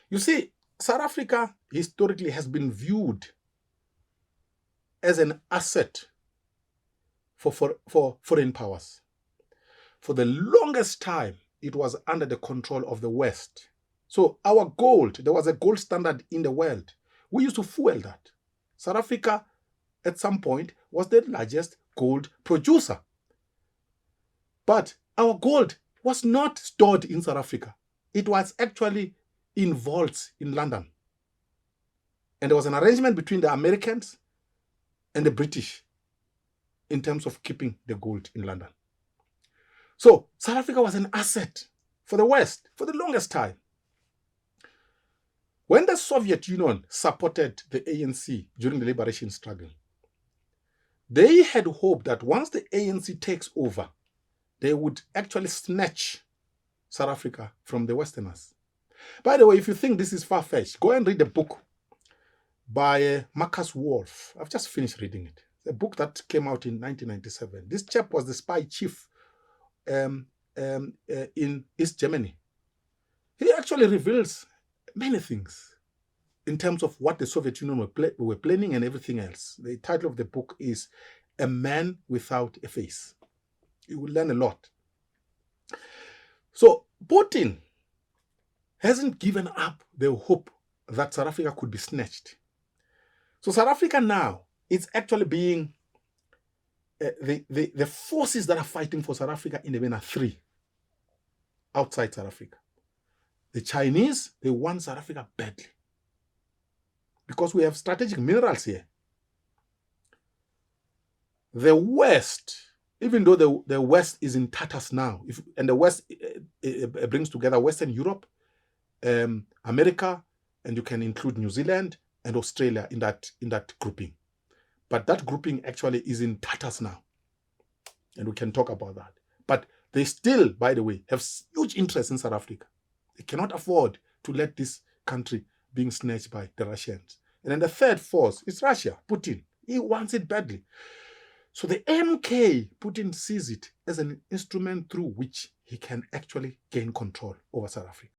You see, South Africa historically has been viewed as an asset for foreign powers. For the longest time, it was under the control of the West. So our gold, there was a gold standard in the world. We used to fuel that. South Africa, at some point, was the largest gold producer. But our gold was not stored in South Africa. It was actually in vaults in London. And there was an arrangement between the Americans and the British in terms of keeping the gold in London. So South Africa was an asset for the West for the longest time. When the Soviet Union supported the ANC during the liberation struggle, they had hoped that once the ANC takes over, they would actually snatch South Africa from the Westerners. By the way, if you think this is far-fetched, go and read the book by Marcus Wolf. I've just finished reading it. A book that came out in 1997. This chap was the spy chief in East Germany. He actually reveals many things in terms of what the Soviet Union were planning and everything else. The title of the book is A Man Without a Face. You will learn a lot. So Putin hasn't given up the hope that South Africa could be snatched. So South Africa now is actually being, the forces that are fighting for South Africa in the main are three outside South Africa. The Chinese, they want South Africa badly because we have strategic minerals here. The West, even though the West is in tatters now, and the West brings together Western Europe, America, and you can include New Zealand and Australia in that grouping. But that grouping actually is in tatters now. And we can talk about that. But they still, by the way, have huge interest in South Africa. They cannot afford to let this country being snatched by the Russians. And then the third force is Russia, Putin. He wants it badly. So the MK, Putin sees it as an instrument through which he can actually gain control over South Africa.